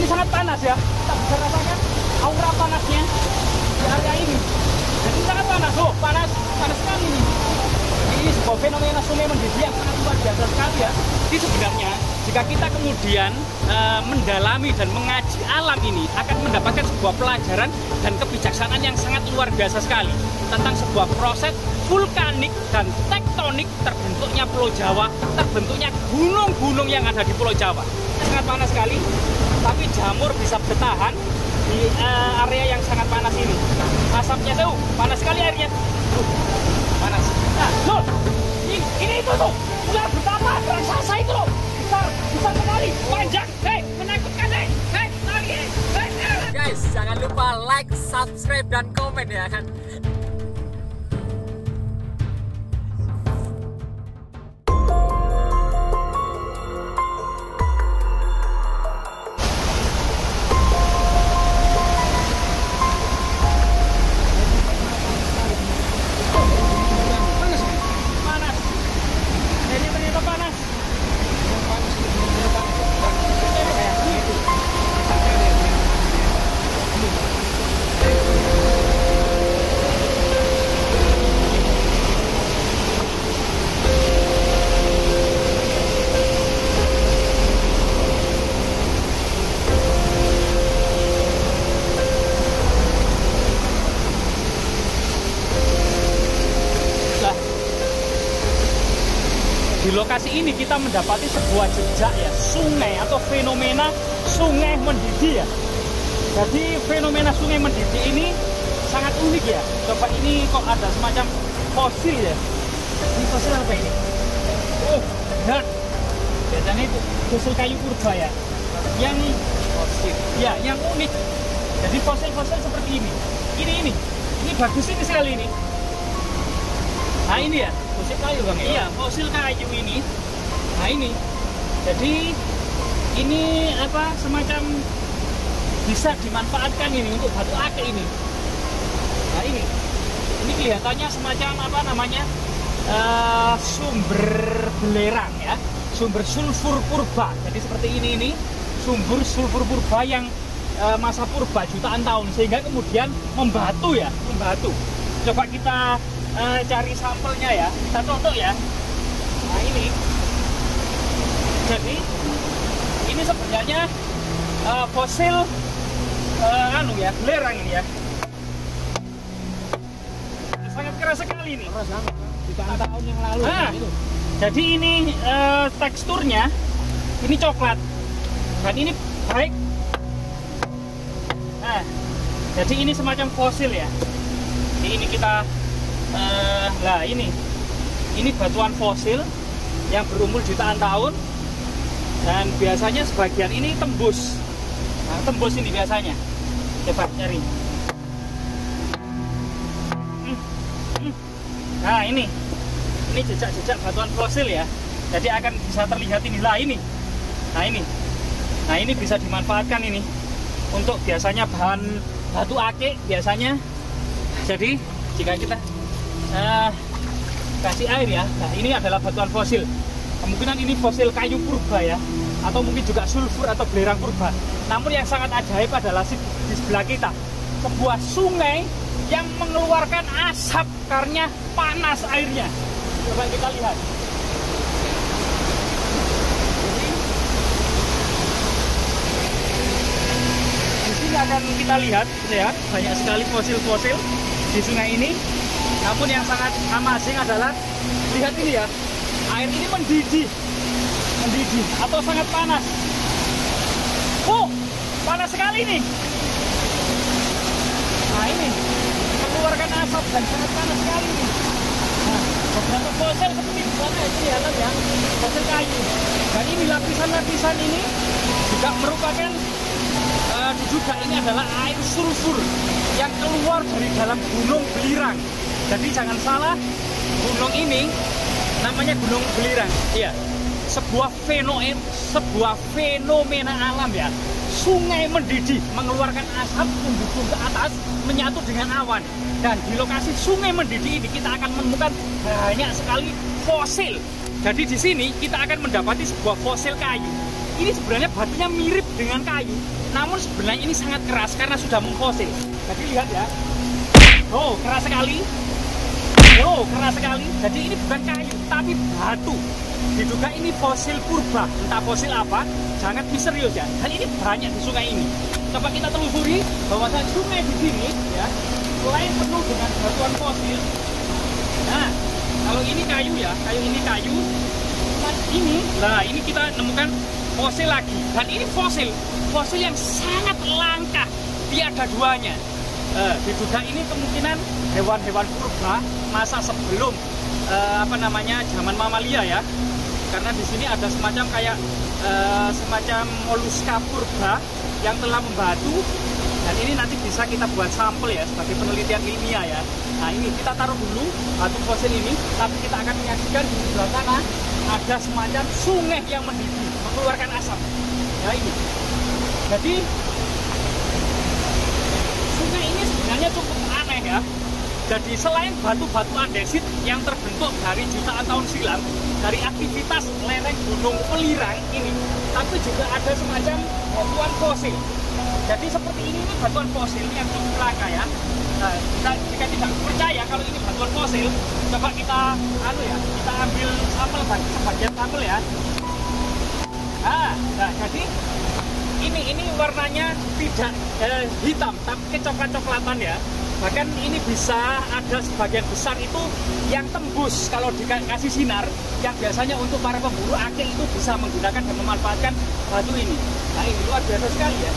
Ini sangat panas ya. Kita bisa rasakan aura panasnya di area ini. Jadi sangat panas. Oh, panas sekali nih. Ini sebuah fenomena sungai mendidih yang sangat luar biasa sekali ya. Jadi sebenarnya jika kita kemudian mendalami dan mengaji alam ini akan mendapatkan sebuah pelajaran dan kebijaksanaan yang sangat luar biasa sekali tentang sebuah proses vulkanik dan tektonik terbentuknya Pulau Jawa, terbentuknya gunung-gunung yang ada di Pulau Jawa. Sangat panas sekali, tapi jamur bisa bertahan di area yang sangat panas ini. Asapnya tuh panas sekali airnya. Panas. Nah, loh, ini itu tuh ular betapa raksasa itu loh. Besar sekali, panjang, menakutkan, lari, Guys, jangan lupa like, subscribe, dan komen ya kan. Di lokasi ini kita mendapati sebuah jejak ya, sungai atau fenomena sungai mendidih ya. Jadi fenomena sungai mendidih ini sangat unik ya. Coba ini kok ada semacam fosil ya. Ini fosil apa ini? Oh, benar. Biasanya itu fosil kayu purba ya. Yang fosil. Ya, yang unik. Jadi fosil-fosil seperti ini. Ini bagus ini sekali ini. Nah ini ya, fosil kayu bang ya? Iya, fosil kayu ini. Nah ini, jadi ini apa semacam bisa dimanfaatkan ini untuk batu ake ini. Nah ini kelihatannya semacam apa namanya sumber belerang ya, sumber sulfur purba. Jadi seperti ini sumber sulfur purba yang masa purba jutaan tahun sehingga kemudian membatu. Coba kita cari sampelnya ya, kita contoh ya. Nah ini, jadi ini sebenarnya fosil belerang ini ya. Sangat keras sekali ini. Keras banget, jutaan tahun yang lalu. Gitu. Jadi ini teksturnya ini coklat dan ini baik. Nah, jadi ini semacam fosil ya. Ini kita ini batuan fosil yang berumur jutaan tahun dan biasanya sebagian ini tembus. Nah, tembus ini biasanya. Coba cari. Nah ini jejak-jejak batuan fosil ya. Jadi akan bisa terlihat inilah ini. Nah ini bisa dimanfaatkan ini untuk biasanya bahan batu ake biasanya. Jadi jika kita kasih air ya, nah ini adalah batuan fosil. Kemungkinan ini fosil kayu purba ya, atau mungkin juga sulfur atau belerang purba. Namun yang sangat ajaib adalah di sebelah kita sebuah sungai yang mengeluarkan asap karena panas airnya. Coba kita lihat. Di sini akan kita lihat ya, banyak sekali fosil-fosil di sungai ini. Namun yang sangat amazing adalah lihat ini ya, air ini mendidih atau sangat panas. Oh, panas sekali nih. Nah ini mengeluarkan asap dan sangat panas sekali nih. Nah, beberapa fosil seperti di sana itu kelihatan ya, fosil kayu. Dan ini lapisan-lapisan ini juga merupakan diduga ini adalah air sulfur yang keluar dari dalam gunung Belirang. Jadi jangan salah, gunung ini namanya Gunung Belirang. Iya, sebuah fenomena alam ya. Sungai mendidih mengeluarkan asap mendukung ke atas menyatu dengan awan. Dan di lokasi sungai mendidih ini kita akan menemukan banyak sekali fosil. Jadi di sini kita akan mendapati sebuah fosil kayu. ini sebenarnya batunya mirip dengan kayu, namun sebenarnya ini sangat keras karena sudah mengfosil. Jadi lihat ya, oh keras sekali, oh keras sekali. Jadi ini bukan kayu tapi batu. Diduga ini fosil purba, entah fosil apa, sangat misterius ya. Dan ini banyak di sungai ini. Coba kita telusuri bahwa sungai di sini ya, selain penuh dengan batuan fosil. Nah, kalau ini kayu ya, ini kayu. Nah ini kita nemukan fosil lagi. Dan ini fosil yang sangat langka, tiada duanya. Diduga ini kemungkinan hewan-hewan purba masa sebelum zaman mamalia ya. Karena di sini ada semacam kayak semacam moluska purba yang telah membatu, dan ini nanti bisa kita buat sampel ya sebagai penelitian ilmiah ya. Nah ini kita taruh dulu batu fosil ini, tapi kita akan menyaksikan di sebelah sana ada semacam sungai yang mendidih mengeluarkan asap. Ya ini. Jadi sungai ini sebenarnya cukup aneh ya. Jadi selain batu-batu andesit yang terbentuk dari jutaan tahun silam dari aktivitas lereng Gunung Welirang ini, tapi juga ada semacam batuan fosil. Jadi seperti ini batuan fosil yang cukup langka ya. Nah, jika tidak percaya kalau ini batuan fosil, coba kita kita ambil sampel sebagian sampel ya. Nah, jadi ini warnanya tidak hitam tapi kecoklat-coklatan ya. Bahkan ini bisa ada sebagian besar itu yang tembus kalau dikasih sinar, yang biasanya untuk para pemburu akil itu bisa menggunakan dan memanfaatkan batu ini. Nah ini luar biasa sekali ya.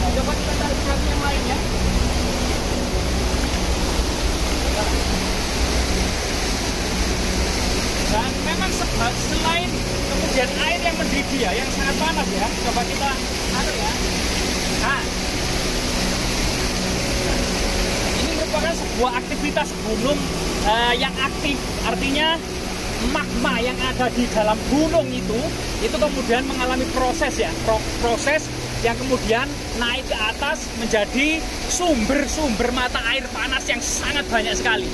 Nah, coba kita cari batu yang lain ya. Dan memang selain kemudian air yang mendidih ya, yang sangat panas ya. Coba kita ya. Nah, merupakan sebuah aktivitas gunung yang aktif, artinya magma yang ada di dalam gunung itu kemudian mengalami proses ya, proses yang kemudian naik ke atas menjadi sumber mata air panas yang sangat banyak sekali.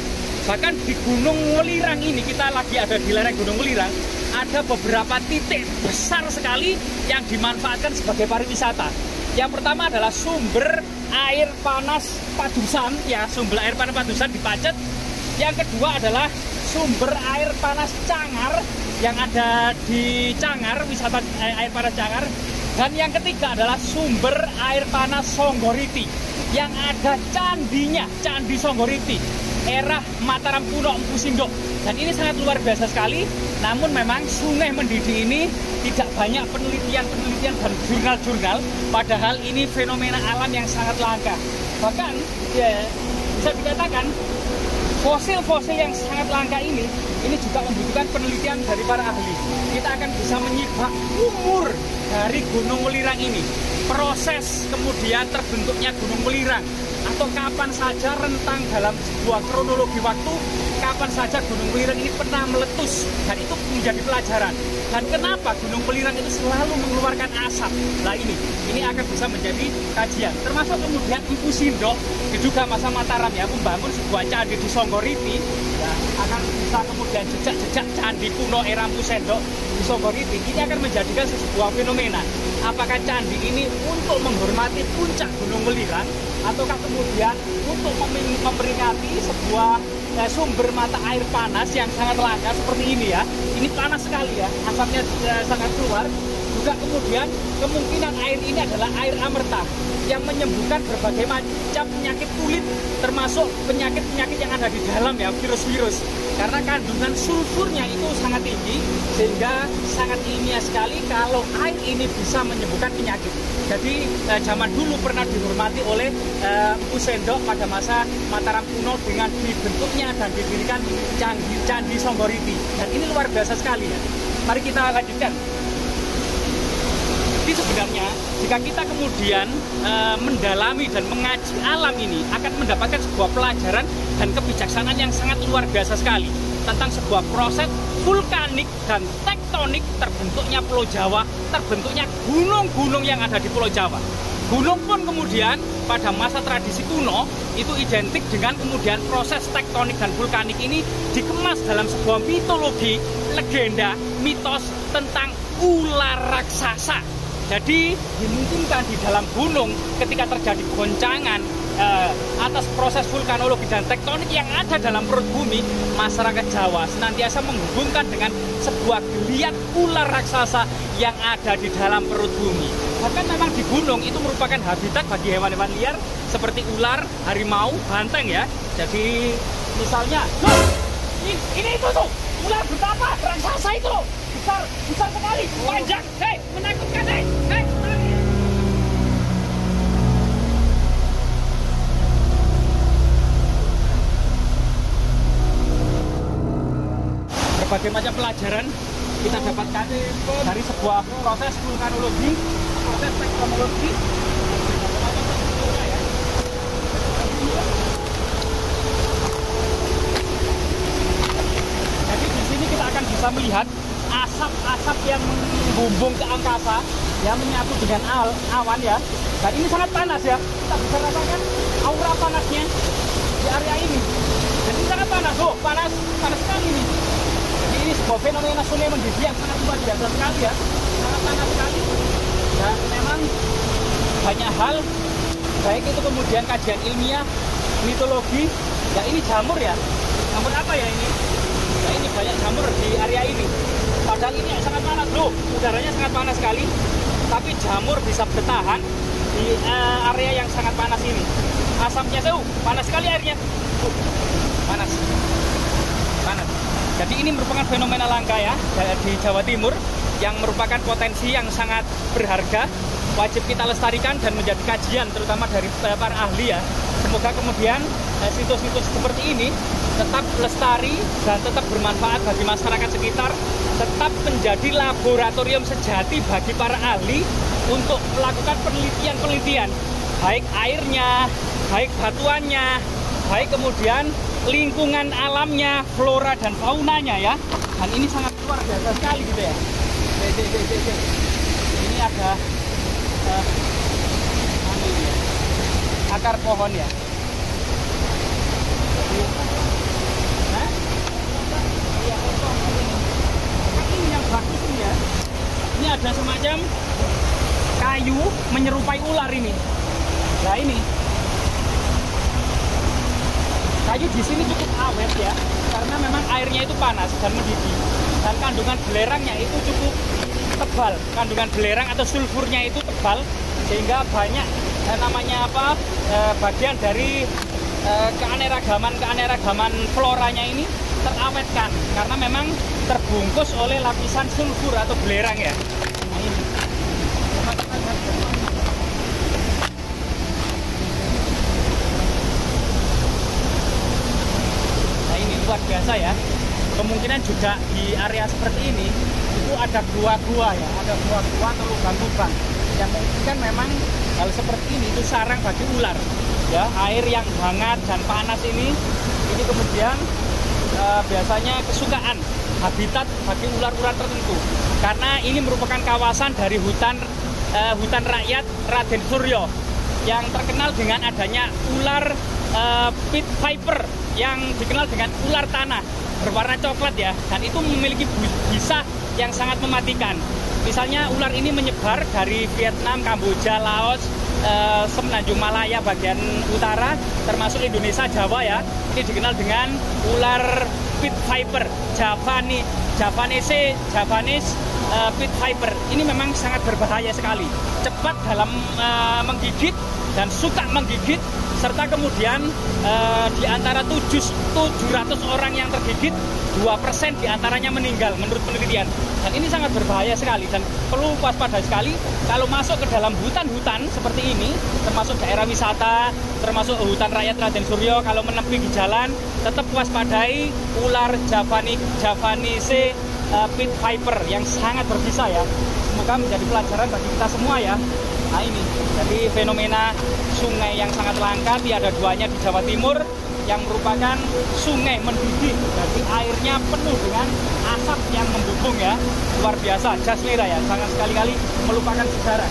Bahkan di Gunung Welirang ini, kita lagi ada di lereng Gunung Welirang, ada beberapa titik besar sekali yang dimanfaatkan sebagai pariwisata. Yang pertama adalah sumber air panas Padusan ya, sumber air panas Padusan di Pacet. Yang kedua adalah sumber air panas Cangar yang ada di Cangar, wisata air panas Cangar. Dan yang ketiga adalah sumber air panas Songgoriti yang ada candinya, Candi Songgoriti, era Mataram kuno Empu Sindok. Dan ini sangat luar biasa sekali. Namun memang sungai mendidih ini tidak banyak penelitian dan jurnal-jurnal, padahal ini fenomena alam yang sangat langka. Bahkan ya, bisa dikatakan fosil-fosil yang sangat langka ini juga membutuhkan penelitian dari para ahli. Kita akan bisa menyibak umur dari Gunung Welirang ini, proses kemudian terbentuknya Gunung Welirang, atau kapan saja rentang dalam sebuah kronologi waktu, kapan saja Gunung Welirang ini pernah meletus, dan itu menjadi pelajaran. Dan kenapa Gunung Welirang itu selalu mengeluarkan asap? Nah ini akan bisa menjadi kajian. Termasuk kemudian Empu Sindok, diduga masa Mataram ya, membangun sebuah candi di Songgoriti, ya, akan bisa kemudian jejak-jejak candi kuno era Empu Sindok di Songgoriti. Ini akan menjadikan sebuah fenomena. Apakah candi ini untuk menghormati puncak Gunung Welirang, ataukah kemudian untuk memperingati sebuah sumber mata air panas yang sangat langka seperti ini ya. Ini panas sekali ya, asapnya sangat keluar. Juga kemudian kemungkinan air ini adalah air amerta yang menyembuhkan berbagai macam penyakit kulit, termasuk penyakit-penyakit yang ada di dalam ya, virus-virus. Karena kandungan sulfurnya itu sangat tinggi, sehingga sangat ilmiah sekali kalau air ini bisa menyembuhkan penyakit. Jadi zaman dulu pernah dihormati oleh Empu Sindok pada masa Mataram kuno dengan dibentuknya dan didirikan Candi Songgoriti. Dan ini luar biasa sekali ya. Mari kita lanjutkan. Jadi sebenarnya jika kita kemudian mendalami dan mengaji alam ini, akan mendapatkan sebuah pelajaran dan kebijaksanaan yang sangat luar biasa sekali tentang sebuah proses vulkanik dan tektonik terbentuknya Pulau Jawa, terbentuknya gunung-gunung yang ada di Pulau Jawa. Gunung pun kemudian pada masa tradisi kuno itu identik dengan kemudian proses tektonik dan vulkanik ini dikemas dalam sebuah mitologi, legenda, mitos tentang ular raksasa. Jadi dimungkinkan di dalam gunung ketika terjadi goncangan atas proses vulkanologi dan tektonik yang ada dalam perut bumi, masyarakat Jawa senantiasa menghubungkan dengan sebuah geliat ular raksasa yang ada di dalam perut bumi. Bahkan memang di gunung itu merupakan habitat bagi hewan-hewan liar seperti ular, harimau, banteng ya. Jadi misalnya, loh, ini itu tuh ular betapa raksasa itu loh. Besar sekali, panjang, menakutkan, berbagai macam pelajaran kita dapatkan dari sebuah proses vulkanologi, proses tektonologi. Jadi di sini kita akan bisa melihat asap-asap yang membumbung ke angkasa, ya, menyatu dengan awan ya. Dan ini sangat panas ya. Kita bisa rasakan aura panasnya di area ini. Jadi sangat panas, panas sekali ini. Jadi ini sebuah fenomena sungai mendidih yang sangat luar biasa sekali ya. Sangat panas sekali. Dan memang banyak hal, baik itu kemudian kajian ilmiah, mitologi. Ya ini jamur ya. Jamur apa ya ini? Ya ini banyak jamur di area ini. Padahal ini sangat panas loh, udaranya sangat panas sekali, tapi jamur bisa bertahan di area yang sangat panas ini. Asapnya tuh panas sekali airnya, panas. Jadi ini merupakan fenomena langka ya di Jawa Timur yang merupakan potensi yang sangat berharga, wajib kita lestarikan dan menjadi kajian terutama dari para ahli ya. Semoga kemudian situs-situs seperti ini tetap lestari dan tetap bermanfaat bagi masyarakat sekitar, tetap menjadi laboratorium sejati bagi para ahli untuk melakukan penelitian-penelitian, baik airnya, baik batuannya, baik kemudian lingkungan alamnya, flora dan faunanya ya. Dan ini sangat luar biasa sekali gitu ya. Ini ada akar pohon ya. Ini yang bagus ini ya. Ini ada semacam kayu menyerupai ular ini. Nah ini kayu di sini cukup awet ya, karena memang airnya itu panas dan mendidih. Dan kandungan belerangnya itu cukup tebal. Kandungan belerang atau sulfurnya itu tebal, sehingga banyak bagian dari keanekaragaman floranya ini terawetkan karena memang terbungkus oleh lapisan sulfur atau belerang ya. Nah ini. Nah ini luar biasa ya. Kemungkinan juga di area seperti ini itu ada gua-gua ya, ada gua-gua atau lubang-lubang yang memungkinkan memang hal seperti ini itu sarang bagi ular ya. Air yang hangat dan panas ini kemudian biasanya kesukaan habitat bagi ular-ular tertentu karena ini merupakan kawasan dari hutan rakyat Raden Suryo yang terkenal dengan adanya ular pit viper yang dikenal dengan ular tanah berwarna coklat ya, dan itu memiliki bisa yang sangat mematikan. Misalnya ular ini menyebar dari Vietnam, Kamboja, Laos, Semenanjung Malaya bagian utara, termasuk Indonesia, Jawa ya. Ini dikenal dengan ular pit viper, Javanese pit viper. Ini memang sangat berbahaya sekali, cepat dalam menggigit dan suka menggigit, serta kemudian di antara 700 orang yang tergigit, 2% diantaranya meninggal menurut penelitian. Dan ini sangat berbahaya sekali dan perlu waspada sekali kalau masuk ke dalam hutan-hutan seperti ini, termasuk daerah wisata, termasuk hutan rakyat Raden Suryo. Kalau menepi di jalan, tetap waspadai ular Javanese pit viper yang sangat berbisa ya. Semoga menjadi pelajaran bagi kita semua ya. Nah ini, jadi fenomena sungai yang sangat langka, tiada duanya di Jawa Timur, yang merupakan sungai mendidih, jadi airnya penuh dengan asap yang membumbung ya. Luar biasa, Jasmira ya, jangan sekali-kali melupakan sejarah.